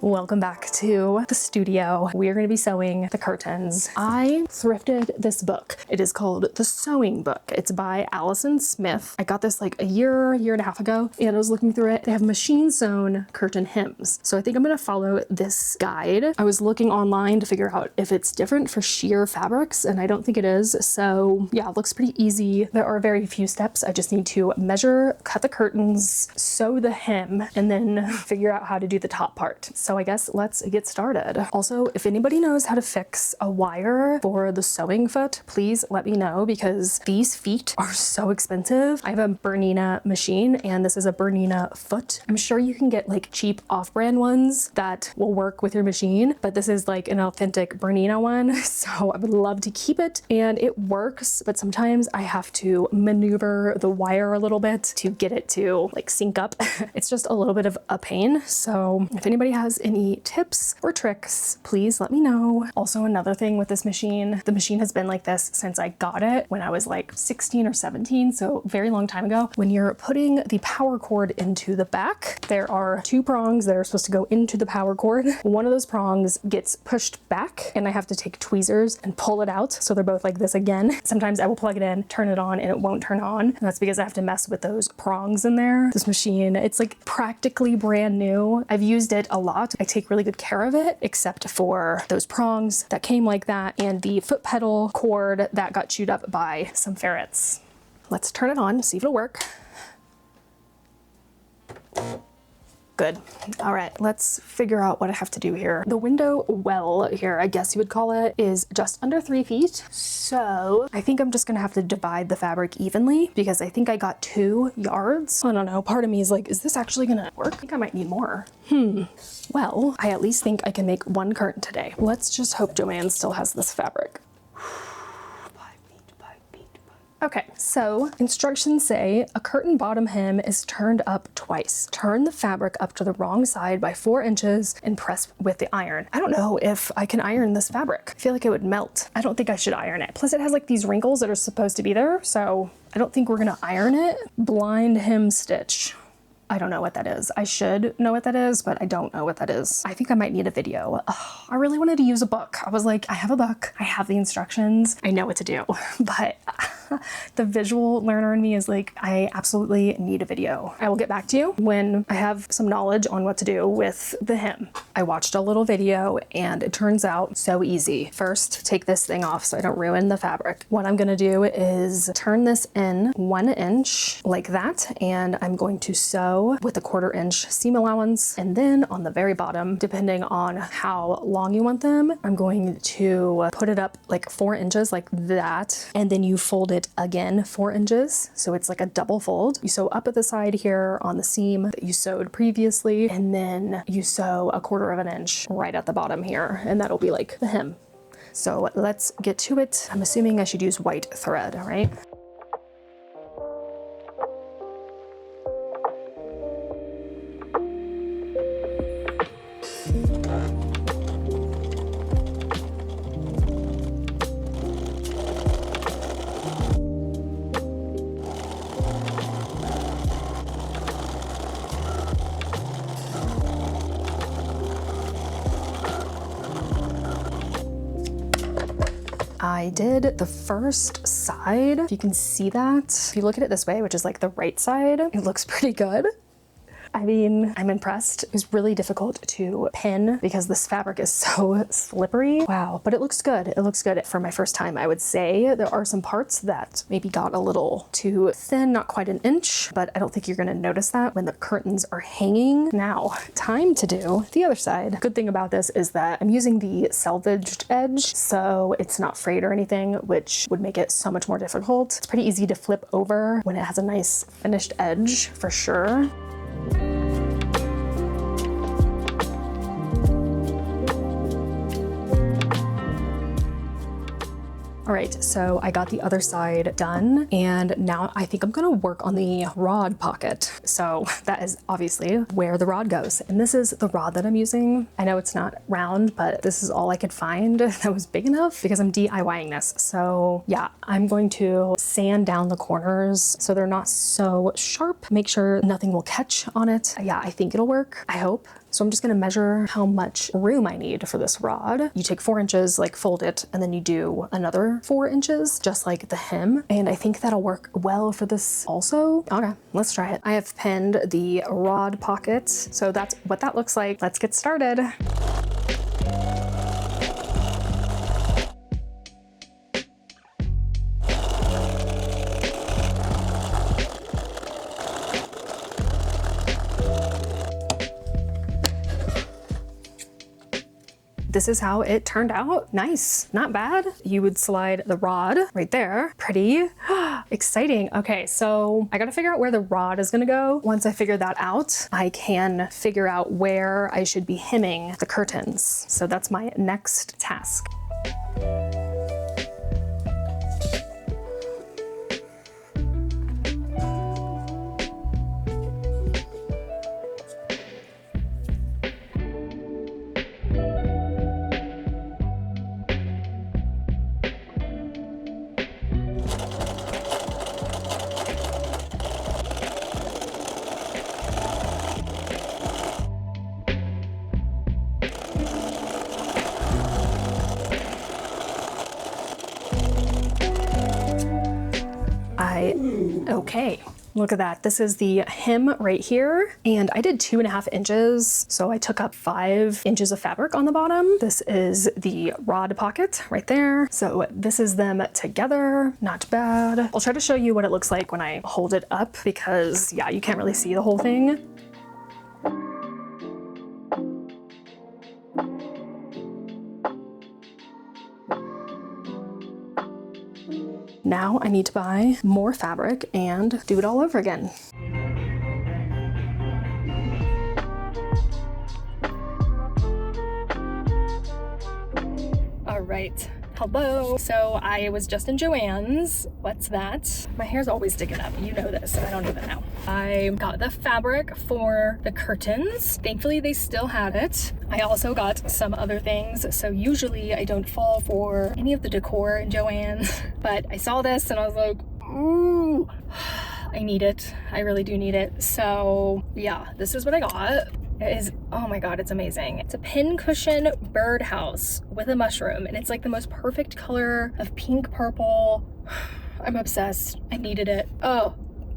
Welcome back to the studio. We are going to be sewing the curtains. I thrifted this book. It is called The Sewing Book. It's by Allison Smith. I got this like a year and a half ago, and I was looking through it. They have machine sewn curtain hems. So I think I'm going to follow this guide. I was looking online to figure out if it's different for sheer fabrics, and I don't think it is. So yeah, it looks pretty easy. There are very few steps. I just need to measure, cut the curtains, sew the hem, and then figure out how to do the top part. So I guess let's get started. Also, if anybody knows how to fix a wire for the sewing foot, please let me know because these feet are so expensive. I have a Bernina machine and this is a Bernina foot. I'm sure you can get like cheap off-brand ones that will work with your machine, but this is like an authentic Bernina one. So I would love to keep it and it works, but sometimes I have to maneuver the wire a little bit to get it to like sync up. It's just a little bit of a pain. So if anybody has any tips or tricks, please let me know. Also, another thing with this machine, the machine has been like this since I got it when I was like 16 or 17, so very long time ago. When you're putting the power cord into the back, there are two prongs that are supposed to go into the power cord. One of those prongs gets pushed back and I have to take tweezers and pull it out. So they're both like this again. Sometimes I will plug it in, turn it on, and it won't turn on. And that's because I have to mess with those prongs in there. This machine, it's like practically brand new. I've used it a lot. I take really good care of it, except for those prongs that came like that and the foot pedal cord that got chewed up by some ferrets. Let's turn it on, see if it'll work. Good. All right, let's figure out what I have to do here. The window well here, I guess you would call it, is just under 3 feet. So I think I'm just gonna have to divide the fabric evenly because I think I got 2 yards. I don't know, part of me is like, is this actually gonna work? I think I might need more. Well, I at least think I can make 1 curtain today. Let's just hope Joann still has this fabric. Okay, so instructions say a curtain bottom hem is turned up twice. Turn the fabric up to the wrong side by 4 inches and press with the iron. I don't know if I can iron this fabric. I feel like it would melt. I don't think I should iron it. Plus it has like these wrinkles that are supposed to be there, so I don't think we're gonna iron it. Blind hem stitch. I don't know what that is. I should know what that is, but I don't know what that is. I think I might need a video. Ugh, I really wanted to use a book. I was like, I have a book, I have the instructions, I know what to do, but the visual learner in me is like, I absolutely need a video. I will get back to you when I have some knowledge on what to do with the hem. I watched a little video and it turns out so easy. First, take this thing off so I don't ruin the fabric. What I'm gonna do is turn this in 1 inch like that, and I'm going to sew with a 1/4 inch seam allowance. And then on the very bottom, depending on how long you want them, I'm going to put it up like 4 inches like that. And then you fold it again 4 inches. So it's like a double fold. You sew up at the side here on the seam that you sewed previously. And then you sew a 1/4 inch right at the bottom here. And that'll be like the hem. So let's get to it. I'm assuming I should use white thread, all right? I did the first side. If you can see that, if you look at it this way, which is like the right side, it looks pretty good. I mean, I'm impressed. It was really difficult to pin because this fabric is so slippery. Wow, but it looks good. It looks good for my first time. I would say there are some parts that maybe got a little too thin, not quite 1 inch, but I don't think you're gonna notice that when the curtains are hanging. Now, time to do the other side. Good thing about this is that I'm using the selvaged edge, so it's not frayed or anything, which would make it so much more difficult. It's pretty easy to flip over when it has a nice finished edge, for sure. All right, so I got the other side done, and now I think I'm gonna work on the rod pocket. So that is obviously where the rod goes. And this is the rod that I'm using. I know it's not round, but this is all I could find that was big enough because I'm DIYing this. So yeah, I'm going to sand down the corners so they're not so sharp. Make sure nothing will catch on it. Yeah, I think it'll work, I hope. So I'm just gonna measure how much room I need for this rod. You take 4 inches, like fold it, and then you do another 4 inches, just like the hem. And I think that'll work well for this also. Okay, let's try it. I have pinned the rod pockets. So that's what that looks like. Let's get started. This is how it turned out. Nice, not bad. You would slide the rod right there. Pretty exciting. Okay, so I gotta figure out where the rod is gonna go. Once I figure that out, I can figure out where I should be hemming the curtains. So that's my next task. Okay, look at that. This is the hem right here, and I did 2.5 inches, so I took up 5 inches of fabric on the bottom. This is the rod pocket right there. So this is them together, not bad. I'll try to show you what it looks like when I hold it up because yeah, you can't really see the whole thing. Now I need to buy more fabric and do it all over again. All right. Hello. So I was just in Joann's. What's that? My hair's always sticking up. You know this. I don't even know. I got the fabric for the curtains. Thankfully, they still had it. I also got some other things. So usually I don't fall for any of the decor in Joann's, but I saw this and I was like, ooh, I need it. I really do need it. So yeah, this is what I got. It is, oh my God, it's amazing. It's a pin cushion birdhouse with a mushroom, and it's like the most perfect color of pink purple. I'm obsessed. I needed it. Oh,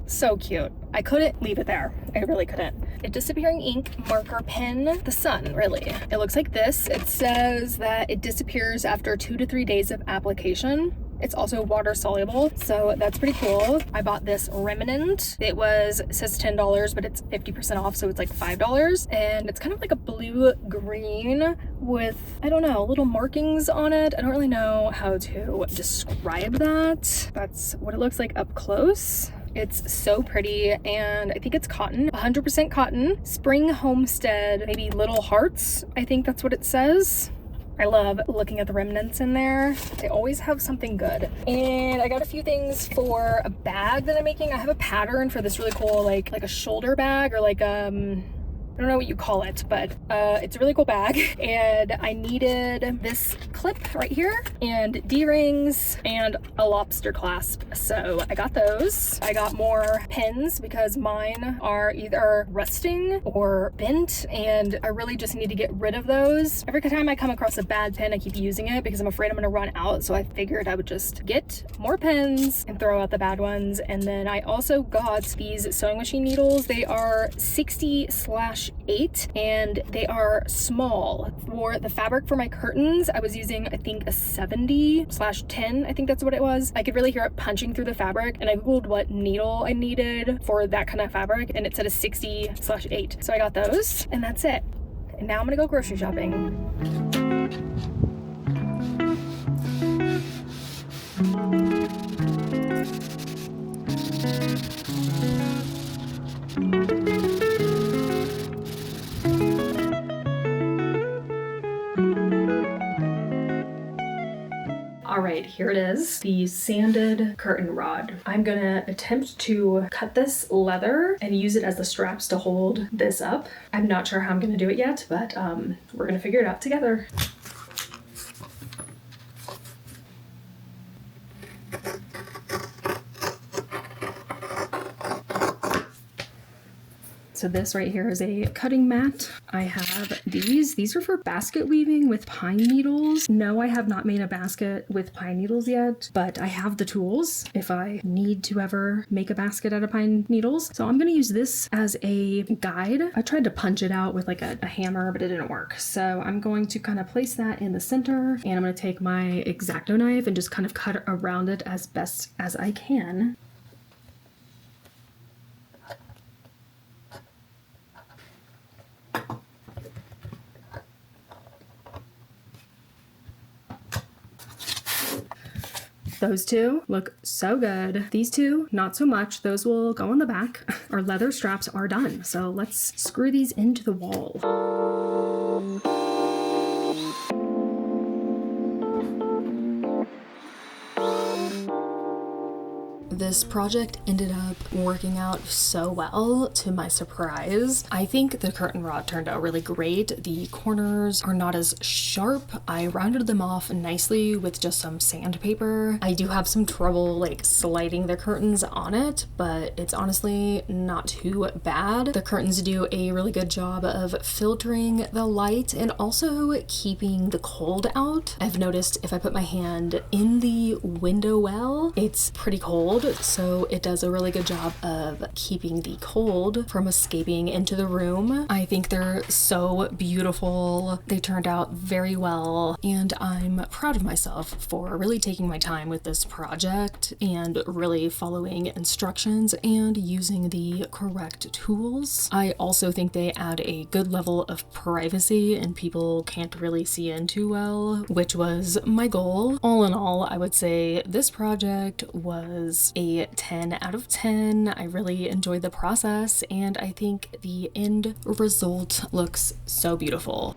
so cute. I couldn't leave it there. I really couldn't. A disappearing ink marker pen, the sun, really. It looks like this. It says that it disappears after 2 to 3 days of application. It's also water soluble, so that's pretty cool. I bought this remnant. It says $10, but it's 50% off, so it's like $5. And it's kind of like a blue-green with, I don't know, little markings on it. I don't really know how to describe that. That's what it looks like up close. It's so pretty, and I think it's cotton, 100% cotton. Spring Homestead, maybe Little Hearts, I think that's what it says. I love looking at the remnants in there. They always have something good. And I got a few things for a bag that I'm making. I have a pattern for this really cool, like a shoulder bag, or like, I don't know what you call it, but it's a really cool bag. And I needed this clip right here and D-rings and a lobster clasp. So I got those. I got more pins because mine are either rusting or bent, and I really just need to get rid of those. Every time I come across a bad pin, I keep using it because I'm afraid I'm gonna run out. So I figured I would just get more pins and throw out the bad ones. And then I also got these sewing machine needles. They are 60/8, and they are small. For the fabric for my curtains, I was using, I think, a 70/10. I think that's what it was. I could really hear it punching through the fabric, and I googled what needle I needed for that kind of fabric, and it said a 60/8. So I got those, and that's it. And now I'm gonna go grocery shopping. All right, here it is, the sanded curtain rod. I'm gonna attempt to cut this leather and use it as the straps to hold this up. I'm not sure how I'm gonna do it yet, but we're gonna figure it out together. So this right here is a cutting mat. I have these. These are for basket weaving with pine needles. No, I have not made a basket with pine needles yet, but I have the tools if I need to ever make a basket out of pine needles. So I'm going to use this as a guide. I tried to punch it out with like a hammer, but it didn't work. So I'm going to kind of place that in the center, and I'm going to take my X-Acto knife and just kind of cut around it as best as I can. Those two look so good. These two, not so much. Those will go on the back. Our leather straps are done. So let's screw these into the wall. This project ended up working out so well, to my surprise. I think the curtain rod turned out really great. The corners are not as sharp. I rounded them off nicely with just some sandpaper. I do have some trouble like sliding the curtains on it, but it's honestly not too bad. The curtains do a really good job of filtering the light and also keeping the cold out. I've noticed if I put my hand in the window well, it's pretty cold. So it does a really good job of keeping the cold from escaping into the room. I think they're so beautiful. They turned out very well, and I'm proud of myself for really taking my time with this project and really following instructions and using the correct tools. I also think they add a good level of privacy and people can't really see in too well, which was my goal. All in all, I would say this project was a 10 out of 10. I really enjoyed the process, and I think the end result looks so beautiful.